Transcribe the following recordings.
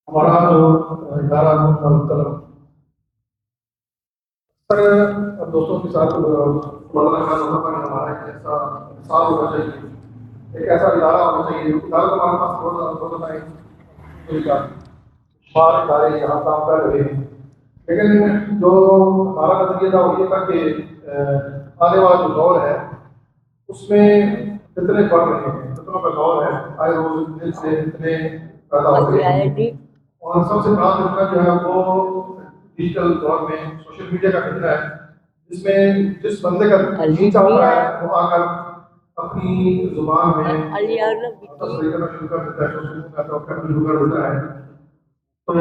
ہمارا جو ادارہ مطلب اکثر دوستوں کے ساتھ مولانا خان ہوتا ہے ہمارا ایک ایسا مثال ہونا چاہیے، ایک ایسا ادارہ ہونا چاہیے۔ ادارہ تو ہمارے پاس بہت ٹائم بار ادارے یہاں کام کر رہے ہیں، لیکن جو ہمارا نظریہ تھا وہ یہ تھا کہ آنے والا جو دور ہے اس میں فتنے بڑھ رہے ہیں، فتنوں کا دور ہے، آئے روز دل سے فتنے پیدا ہو رہے ہیں، اور سب سے بڑا فتنہ جو ہے وہ ڈیجیٹل دور میں سوشل میڈیا کا فتنہ ہے، جس میں جس بندے کا جی چاہتا ہے وہ آ کر اپنی زبان میں تصویر کرنا شروع کر دیتا ہے، سوشل میڈیا کا شروع کر دیتا ہے۔ تو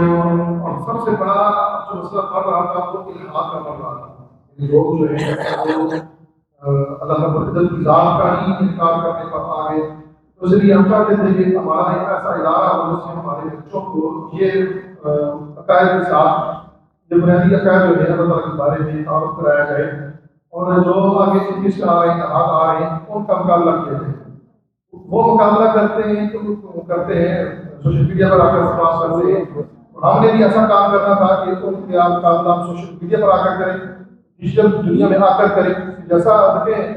سب سے بڑا جو مسئلہ پڑ رہا تھا وہ الحاد کا پڑ رہا تھا، لوگ جو ہے وہ اللہ رب العزت کی ذات کا ہی انکار کرنے پر آ گئے۔ تو اس لیے ہم چاہتے تھے کہ ہمارا ایک ایسا ادارہ ہو جس میں ہمارے بچوں کو یہ عقائد کے ساتھ جو بنیادی عقائد جو ہے اللہ تعالیٰ کے بارے میں تعارف کرایا جائے، اور جو آگے انگلش کا آ رہے ہیں، اتحاد آ رہے ہیں، ان کا مقابلہ کیا جائے۔ وہ مقابلہ کرتے ہیں تو کرتے ہیں سوشل میڈیا پر آ کر بات کرتے ہیں، ہم نے بھی ایسا کام کرنا تھا کہ ان کے مقابلہ ہم سوشل میڈیا پر آ کر کریں، ڈیجیٹل دنیا میں آ کر کریں۔ جیسا دیکھیں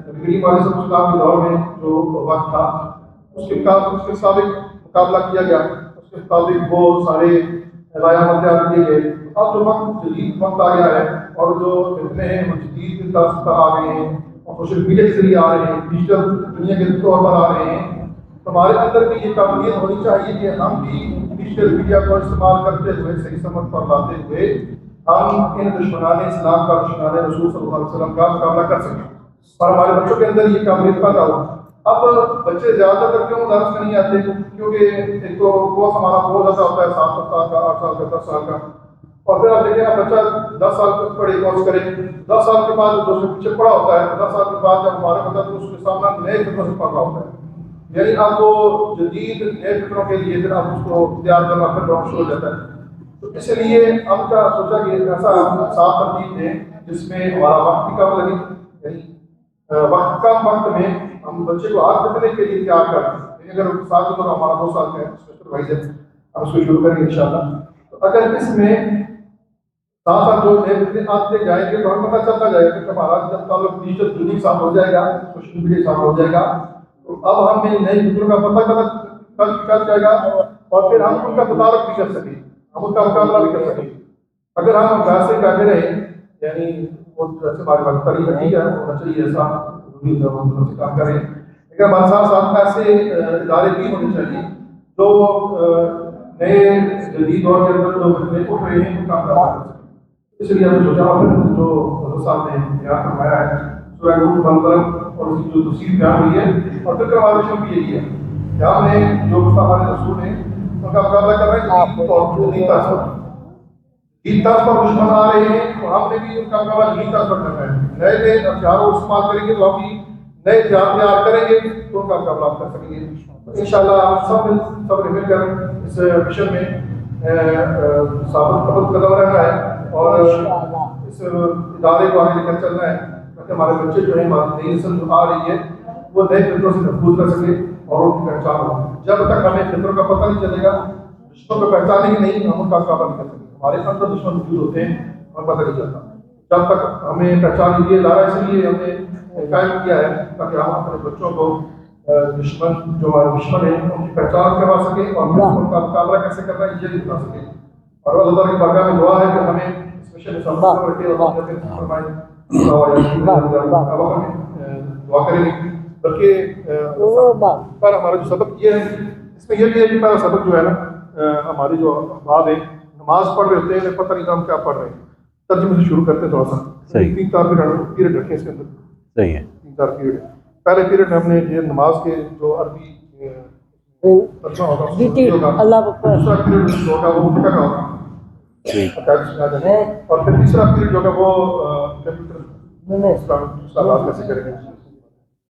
کریم علیہ السلام کے دور میں جو وقت تھا اس کے سابق مقابلہ کیا گیا، اس کے مطابق وہ سارے علامات تیار کیے گئے۔ اب جو وقت جدید وقت آ گیا ہے اور جو فتنے ہیں وہ جدید طرز پر آ گئے ہیں اور سوشل میڈیا کے ذریعے آ رہے ہیں، ڈیجیٹل دنیا کے طور پر آ رہے ہیں، ہمارے اندر بھی یہ قابلیت ہونی چاہیے کہ ہم بھی ڈیجیٹل میڈیا کو استعمال کرتے ہوئے صحیح سمجھ پر لاتے ہوئے ہم ان دشمنان اسلام کا، دشمنان رسول صلی اللہ علیہ وسلم کا مقابلہ کر سکیں اور ہمارے بچوں کے اندر یہ قابلیت پیدا ہو۔ اب بچے زیادہ تر کیوں درس میں نہیں آتے؟ کیونکہ ایک تو کورس ہمارا بہت زیادہ ہوتا ہے، 7 سال کا، 8 سال کا، 10 سال کا، اور پھر آپ دیکھیں نا بچہ 10 سال تک پڑھے کورس کرے، 10 سال کے بعد جو اس کے پیچھے پڑا ہوتا ہے، 10 سال کے بعد جب ہمارے ہوتا ہے تو اس کے سامنے نئے فکروں سے پڑھ رہا ہوتا ہے، یعنی آپ کو جدید نئے فکروں کے لیے پھر آپ اس کو تیار کرنا پھر شروع ہو جاتا ہے۔ تو اس لیے ہم کا سوچا کہ ایسا ہم ساتھ ترتیب دیں جس میں ہمارا وقت بھی کم لگے، یعنی وقت کم وقت میں ہم بچے کو ہاتھ پکڑنے کے لیے تیار کر دیں۔ اگر ساتھ تو ہمارا 2 سال کا اسپیشل وائز ہے، ہم اس کو شروع کریں گے انشاءاللہ۔ تو اگر اس میں ساتھ ساتھ جو نئے فکرے آتے جائیں گے تو ہمیں پتہ چلتا جائے گا کہ ہمارا جب تعلق ڈیجیٹل دنیا کے ساتھ ہو جائے گا، سوشل میڈیا کے ساتھ ہو جائے گا، تو اب ہمیں نئے فکروں کا پتہ چل جائے گا اور پھر ہم ان کا تدارک بھی کر سکیں، ہم ان کا مقابلہ بھی کر سکیں۔ اگر ہم ویسے بیٹھے رہیں، یعنی وہ جیسے ہماری بات کری ہے ٹھیک ہے ہونا چاہیے ایسا سے کام کریں، لیکن ہمارے ساتھ ساتھ ایسے ادارے بھی ہونے چاہیے جو نئے جدید دور کے اندر جو نئے اٹھ رہے ہیں ان کا مقابلہ کر سکیں۔ اس لیے ہم نے سوچا اور پھر جو حضرت صاحب نے بیان فرمایا ہے سورہ نور منظر اور اس کی جو تفسیر بیان ہوئی ہے، اور پھر ہمارا مشن بھی یہی ہے کہ ہم نے جو ہمارے رسول ہیں ان کا مقابلہ کر رہے ہیں جدید طرز پر دشمن آ رہے ہیں اور ہم نے بھی ان کا مقابلہ جدید طرز پر کرنا ہے۔ نئے نئے ہتھیاروں کو استعمال کریں گے تو ہم بھی نئے ہتھیار تیار کریں گے تو ان کا مقابلہ کر سکیں گے۔ انشاءاللہ سب نے مل کر اس مشن میں ثابت قدم رہنا ہے اور اس ادارے کو آگے لے کر چلنا ہے تاکہ ہمارے بچے جو ہیں، ہماری نئی نسل جو آ رہی ہے وہ نئے فطروں سے محفوظ رہ سکے اور ان کی پہچان ہو۔ جب تک ہمیں فطروں کا پتہ نہیں چلے گا، دشمن کو پہچانیں گے نہیں، ہم ان کا مقابلہ نہیں کر سکتے۔ ہمارے اندر دشمن موجود ہوتے ہیں اور پتہ نہیں چلتا۔ جب تک ہمیں پہچان لیے لا رہا، اس لیے ہم نے قائم کیا ہے تاکہ ہم اپنے بچوں کو دشمن جو ہمارے دشمن ہیں ان کی پہچان کروا سکیں اور ان کا مقابلہ کیسے کرنا ہے یہ بھی بتا سکیں۔ اور اللہ تعالیٰ کی بارگاہ میں دعا ہے کہ ہمیں اس مشن میں سب رکھے، اللہ نے فرمائے اب ہم دعا کریں گے، بلکہ پر ہمارا جو سبق یہ ہے اس میں یہ بھی ہے کہ پہلا سبق جو ہے نا ہماری جو احباب ہیں نماز پڑھ رہے ہوتے ہیں، پتہ نہیں ہم کیا پڑھ رہے ہیں۔ ترجمے سے شروع کرتے ہیں تھوڑا سا، 3-4 پیریڈ رکھیں اس کے اندر، صحیح ہے 3-4 پیریڈ۔ پہلے پیریڈ میں ہم نے یہ نماز کے جو عربی ترجمہ ہوگا دوسرا پیریڈ جو ہوگا وہ فقہ کا ہوگا اور پھر تیسرا پیریڈ جو ہوگا وہ کمپیوٹر استعمال کیسے کریں گے۔